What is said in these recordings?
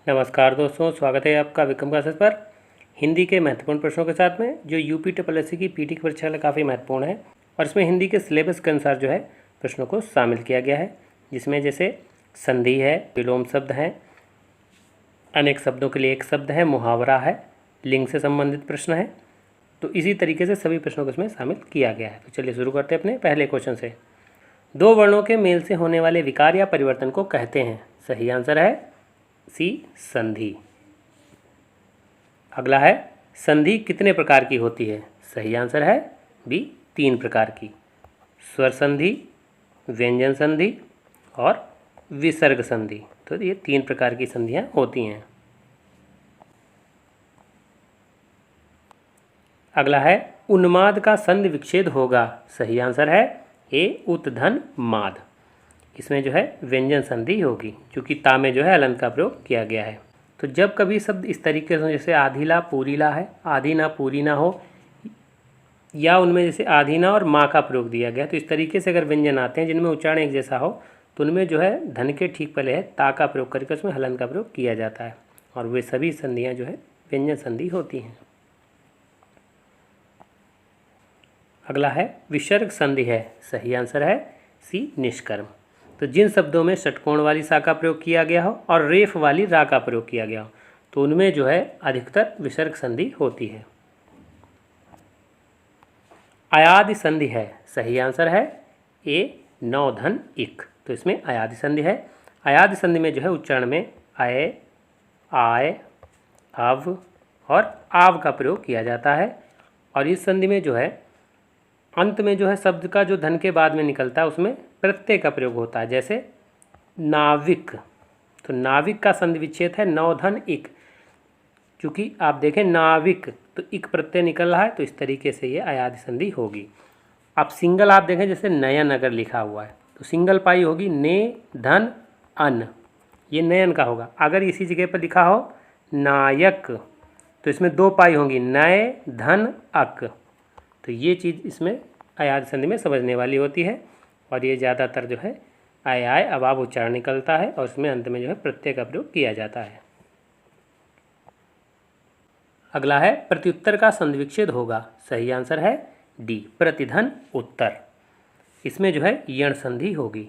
नमस्कार दोस्तों, स्वागत है आपका विक्रम क्लासेस पर। हिंदी के महत्वपूर्ण प्रश्नों के साथ में जो यूपी ट्रिपल एससी की पीटी की परीक्षा है काफ़ी महत्वपूर्ण है और इसमें हिंदी के सिलेबस के अनुसार जो है प्रश्नों को शामिल किया गया है, जिसमें जैसे संधि है, विलोम शब्द हैं, अनेक शब्दों के लिए एक शब्द है, मुहावरा है, लिंग से संबंधित प्रश्न है। तो इसी तरीके से सभी प्रश्नों को इसमें शामिल किया गया है। तो चलिए शुरू करते हैं अपने पहले क्वेश्चन से। दो वर्णों के मेल से होने वाले विकार या परिवर्तन को कहते हैं। सही आंसर है सी, संधि। अगला है, संधि कितने प्रकार की होती है। सही आंसर है बी, 3 प्रकार की। स्वर संधि, व्यंजन संधि और विसर्ग संधि। तो ये 3 प्रकार की संधियां होती हैं। अगला है, उन्माद का संधि विच्छेद होगा। सही आंसर है ए, उत्धन माद। इसमें जो है व्यंजन संधि होगी, क्योंकि ता में जो है अलंत का प्रयोग किया गया है। तो जब कभी शब्द इस तरीके से, जैसे आधीला पूरीला है, आधी ना पूरी ना हो, या उनमें जैसे आधी ना और माँ का प्रयोग दिया गया, तो इस तरीके से अगर व्यंजन आते हैं जिनमें उच्चारण एक जैसा हो, तो उनमें जो है धन के ठीक पहले है ता का प्रयोग करके उसमें हलन का प्रयोग किया जाता है, और वे सभी संधियाँ जो है व्यंजन संधि होती हैं। अगला है, विसर्ग संधि है। सही आंसर है सी, निष्कर्म। तो जिन शब्दों में षटकोण वाली सा का प्रयोग किया गया हो और रेफ वाली रा का प्रयोग किया गया हो, तो उनमें जो है अधिकतर विसर्ग संधि होती है। अयादि संधि है। सही आंसर है ए, नौ धन इक। तो इसमें अयादि संधि है। अयादि संधि में जो है उच्चारण में अय, आय, अव और आव का प्रयोग किया जाता है, और इस संधि में जो है अंत में जो है शब्द का जो धन के बाद में निकलता है उसमें प्रत्यय का प्रयोग होता है। जैसे नाविक, तो नाविक का संधि विच्छेद है नौ धन इक। क्योंकि आप देखें नाविक तो इक प्रत्यय निकल रहा है, तो इस तरीके से ये अयादि संधि होगी। अब सिंगल आप देखें, जैसे नयन अगर लिखा हुआ है तो सिंगल पाई होगी ने धन अन, ये नयन का होगा। अगर इसी जगह पर लिखा हो नायक, तो इसमें 2 पाई होंगी, नय धन अक। तो ये चीज़ इसमें अयादि संधि में समझने वाली होती है, और ये ज़्यादातर जो है आय आय अवाब उच्चारण निकलता है, और इसमें अंत में जो है प्रत्यय का प्रयोग किया जाता है। अगला है, प्रत्युत्तर का संधि विच्छेद होगा। सही आंसर है डी, प्रतिधन उत्तर। इसमें जो है यण संधि होगी।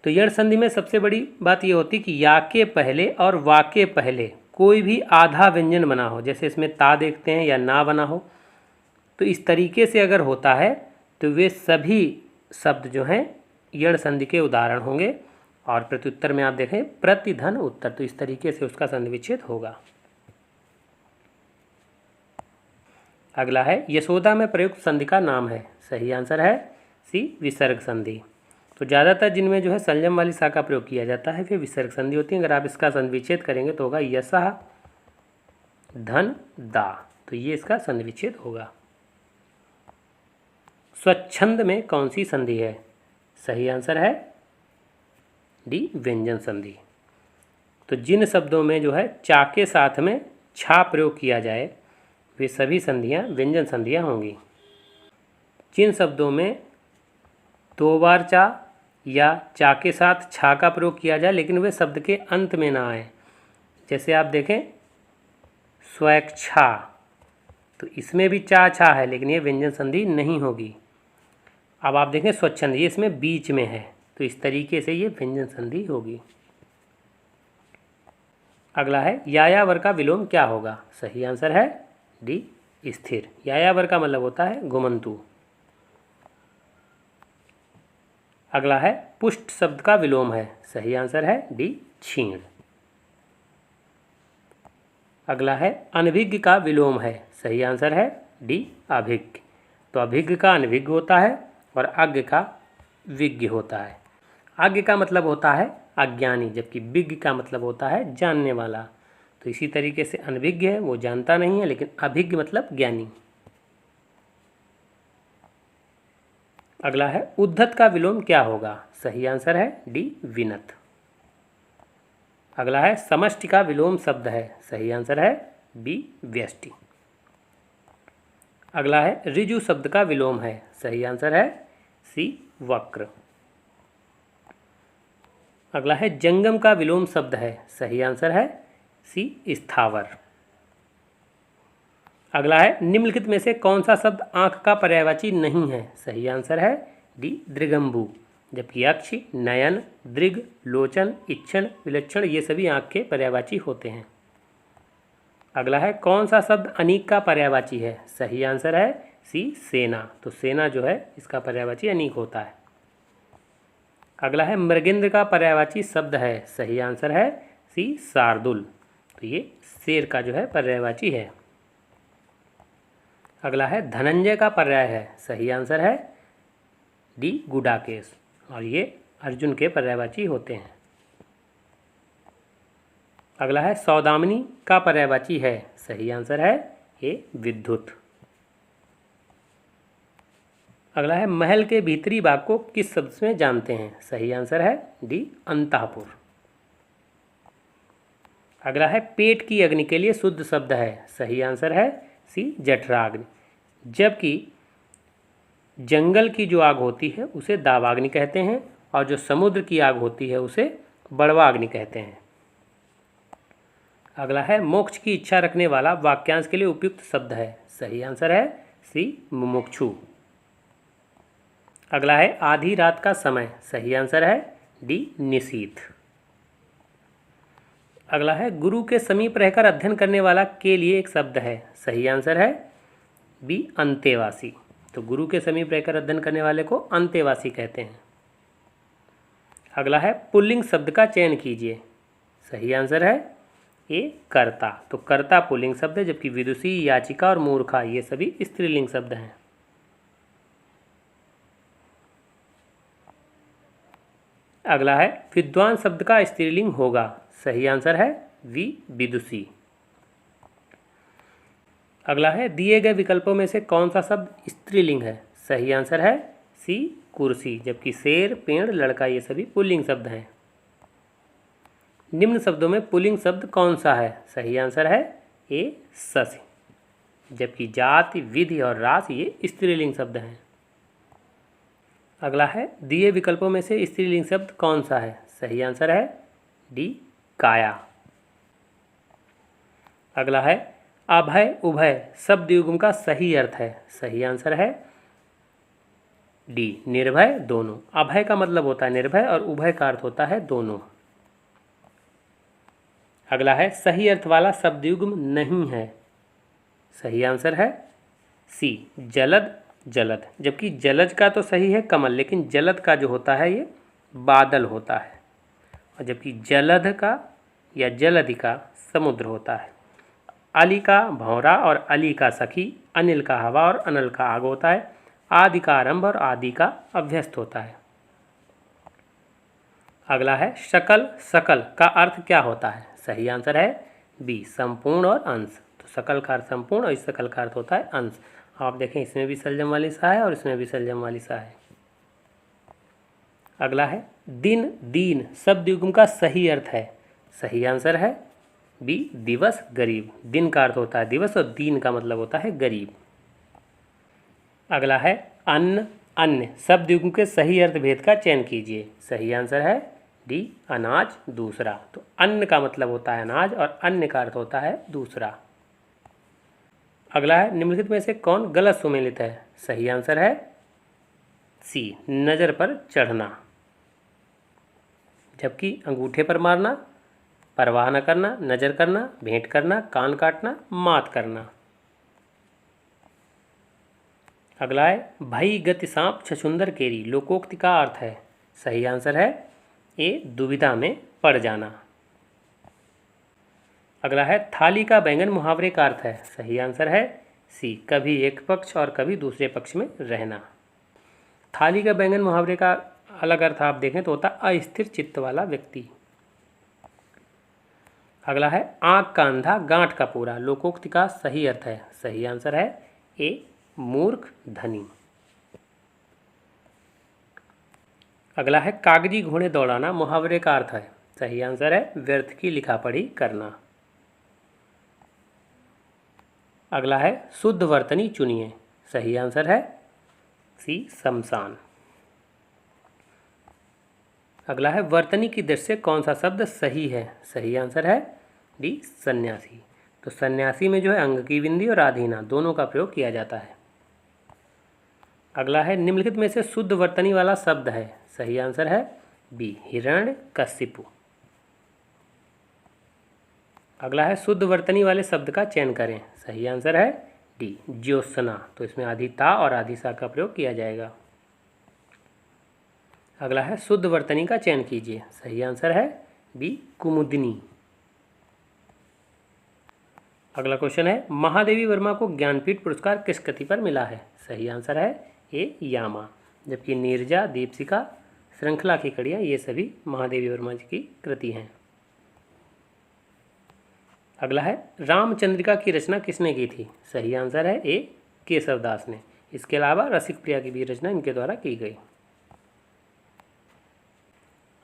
तो यण संधि में सबसे बड़ी बात ये होती कि या के पहले और वा के पहले कोई भी आधा व्यंजन बना हो, जैसे इसमें ता देखते हैं या ना बना हो, तो इस तरीके से अगर होता है तो वे सभी शब्द जो हैं यण संधि के उदाहरण होंगे। और प्रत्युत्तर में आप देखें प्रतिधन उत्तर, तो इस तरीके से उसका संधि विच्छेद होगा। अगला है, यशोदा में प्रयुक्त संधि का नाम है। सही आंसर है सी, विसर्ग संधि। तो ज़्यादातर जिनमें जो है संयम वाली सा का प्रयोग किया जाता है वे विसर्ग संधि होती है। अगर आप इसका संधि विच्छेद करेंगे तो होगा यशः धन दा, तो ये इसका संधि विच्छेद होगा। स्वच्छंद में कौन सी संधि है। सही आंसर है डी, व्यंजन संधि। तो जिन शब्दों में जो है चा के साथ में छा प्रयोग किया जाए वे सभी संधियां व्यंजन संधियां होंगी। जिन शब्दों में 2 बार चा या चा के साथ छा का प्रयोग किया जाए लेकिन वे शब्द के अंत में ना आए, जैसे आप देखें स्वेच्छा, तो इसमें भी चा छा है लेकिन ये व्यंजन संधि नहीं होगी। अब आप देखें स्वच्छंद, ये इसमें बीच में है, तो इस तरीके से ये व्यंजन संधि होगी। अगला है, यायावर का विलोम क्या होगा। सही आंसर है डी, स्थिर। यायावर का मतलब होता है घुमंतु। अगला है, पुष्ट शब्द का विलोम है। सही आंसर है डी, क्षीण। अगला है, अनभिज्ञ का विलोम है। सही आंसर है डी, अभिज्ञ। तो अभिज्ञ का अनभिज्ञ होता है और अज्ञ का विज्ञ होता है। अज्ञ का मतलब होता है अज्ञानी, जबकि विज्ञ का मतलब होता है जानने वाला। तो इसी तरीके से अनभिज्ञ है वो जानता नहीं है, लेकिन अभिज्ञ मतलब ज्ञानी। अगला है, उद्धत का विलोम क्या होगा। सही आंसर है डी, विनत। अगला है, समष्टि का विलोम शब्द है। सही आंसर है बी, व्यष्टि। अगला है, ऋजु शब्द का विलोम है। सही आंसर है सी, वक्र। अगला है, जंगम का विलोम शब्द है। सही आंसर है सी स्थावर। अगला है निम्नलिखित में से कौन सा शब्द आँख का पर्यायवाची नहीं है? सही आंसर है डी दृगम्बु, जबकि अक्ष, नयन, दृग, लोचन, इक्षण, विलक्षण ये सभी आँख के पर्यायवाची होते हैं। अगला है कौन सा शब्द अनीक का पर्यायवाची है? सही आंसर है सी सेना, तो सेना जो है इसका पर्यायवाची अनीक होता है। अगला है मृगेंद्र का पर्यायवाची शब्द है? सही आंसर है सी शार्दुल, तो ये शेर का जो है पर्यायवाची है। अगला है धनंजय का पर्याय है? सही आंसर है डी गुडाकेश, और ये अर्जुन के पर्यायवाची होते हैं। अगला है सौदामिनी का पर्यायवाची है? सही आंसर है ए विद्युत। अगला है महल के भीतरी भाग को किस शब्द में जानते हैं? सही आंसर है डी अंतःपुर। अगला है पेट की अग्नि के लिए शुद्ध शब्द है? सही आंसर है सी जठराग्नि, जबकि जंगल की जो आग होती है उसे दावाग्नि कहते हैं, और जो समुद्र की आग होती है उसे बड़वाग्नि कहते हैं। अगला है मोक्ष की इच्छा रखने वाला वाक्यांश के लिए उपयुक्त शब्द है? सही आंसर है सी मुमुक्षु। अगला है आधी रात का समय? सही आंसर है डी निशीथ। अगला है गुरु के समीप रहकर अध्ययन करने वाला के लिए एक शब्द है? सही आंसर है बी अंतेवासी, तो गुरु के समीप रहकर अध्ययन करने वाले को अंतेवासी कहते हैं। अगला है पुल्लिंग शब्द का चयन कीजिए? सही आंसर है ए कर्ता, तो कर्ता पुल्लिंग शब्द है, जबकि विदुषी, याचिका और मूर्खा ये सभी स्त्रीलिंग शब्द हैं। अगला है विद्वान शब्द का स्त्रीलिंग होगा? सही आंसर है वी विदुषी। अगला है दिए गए विकल्पों में से कौन सा शब्द स्त्रीलिंग है? सही आंसर है सी कुर्सी, जबकि शेर, पेड़, लड़का ये सभी पुल्लिंग शब्द हैं। निम्न शब्दों में पुल्लिंग शब्द कौन सा है? सही आंसर है ए सस्य, जबकि जाति, विधि और रास ये स्त्रीलिंग शब्द हैं। अगला है दिए विकल्पों में से स्त्रीलिंग शब्द कौन सा है? सही आंसर है डी काया। अगला है अभय उभय शब्द युग्म का सही अर्थ है? सही आंसर है डी निर्भय, दोनों। अभय का मतलब होता है निर्भय और उभय का अर्थ होता है दोनों। अगला है सही अर्थ वाला शब्द युग्म नहीं है? सही आंसर है सी जलद जलद, जबकि जलज का तो सही है कमल, लेकिन जलद का जो होता है ये बादल होता है, और जबकि जलध का या जलधि का समुद्र होता है। अली का भौरा और अली का सखी, अनिल का हवा और अनल का आग होता है। आदि का आरंभ और आदि का अभ्यस्त होता है। अगला है शकल सकल का अर्थ क्या होता है? सही आंसर है बी संपूर्ण और अंश, तो सकल का अर्थ संपूर्ण और इस सकल का अर्थ होता है अंश। आप देखें इसमें भी सलजम वाली सा है और इसमें भी सलजम वाली सा है। अगला है दिन दीन शब्द युग्म का सही अर्थ है? सही आंसर है बी दिवस गरीब। दिन का अर्थ होता है दिवस और दीन का मतलब होता है गरीब। अगला है अन्न अन्य शब्द युग्म के सही अर्थ भेद का चयन कीजिए? सही आंसर है डी अनाज दूसरा, तो अन्न का मतलब होता है अनाज और अन्य का अर्थ होता है दूसरा। अगला है निम्नलिखित में से कौन गलत सुमेलित है? सही आंसर है सी नज़र पर चढ़ना, जबकि अंगूठे पर मारना, परवाह न करना, नज़र करना, भेंट करना, कान काटना, मात करना। अगला है भई गति सांप छछुंदर केरी लोकोक्ति का अर्थ है? सही आंसर है ए दुविधा में पड़ जाना। अगला है थाली का बैंगन मुहावरे का अर्थ है? सही आंसर है सी कभी एक पक्ष और कभी दूसरे पक्ष में रहना। थाली का बैंगन मुहावरे का अलग अर्थ आप देखें तो होता है अस्थिर चित्त वाला व्यक्ति। अगला है आँख का अंधा गांठ का पूरा लोकोक्ति का सही अर्थ है? सही आंसर है ए मूर्ख धनी। अगला है कागजी घोड़े दौड़ाना मुहावरे का अर्थ है? सही आंसर है व्यर्थ की लिखापढ़ी करना। अगला है शुद्ध वर्तनी चुनिए? सही आंसर है सी शमशान। अगला है वर्तनी की दृष्टि से कौन सा शब्द सही है? सही आंसर है डी सन्यासी। तो सन्यासी में जो है अंग की बिंदी और आधीना दोनों का प्रयोग किया जाता है। अगला है निम्नलिखित में से शुद्ध वर्तनी वाला शब्द है। सही आंसर है बी हिरण्यकशिपु। अगला है शुद्ध वर्तनी वाले शब्द का चयन करें। सही आंसर है डी ज्योत्सना। तो इसमें आधी ता और आधी सा का प्रयोग किया जाएगा। अगला है शुद्ध वर्तनी का चयन कीजिए। सही आंसर है बी कुमुदिनी। अगला क्वेश्चन है महादेवी वर्मा को ज्ञानपीठ पुरस्कार किस कृति पर मिला है। सही आंसर है ए यामा। जबकि नीरजा, दीपशिखा, श्रृंखला की कड़ियाँ ये सभी महादेवी वर्मा जी की कृति हैं। अगला है रामचंद्रिका की रचना किसने की थी। सही आंसर है ए केशवदास ने। इसके अलावा रसिक प्रिया की भी रचना इनके द्वारा की गई।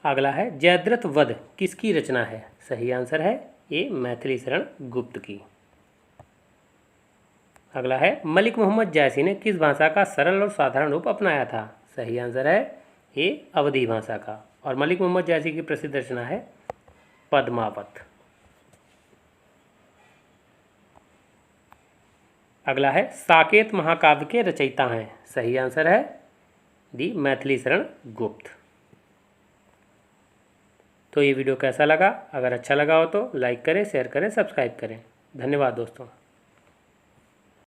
अगला है जयद्रथ वध किसकी रचना है। सही आंसर है ए मैथिली शरण गुप्त की। अगला है मलिक मोहम्मद जायसी ने किस भाषा का सरल और साधारण रूप अपनाया था। सही आंसर है ए अवधी भाषा का। और मलिक मोहम्मद जायसी की प्रसिद्ध रचना है पद्मावत। अगला है साकेत महाकाव्य के रचयिता हैं। सही आंसर है डी मैथिली शरण गुप्त। तो ये वीडियो कैसा लगा? अगर अच्छा लगा हो तो लाइक करें, शेयर करें, सब्सक्राइब करें। धन्यवाद दोस्तों।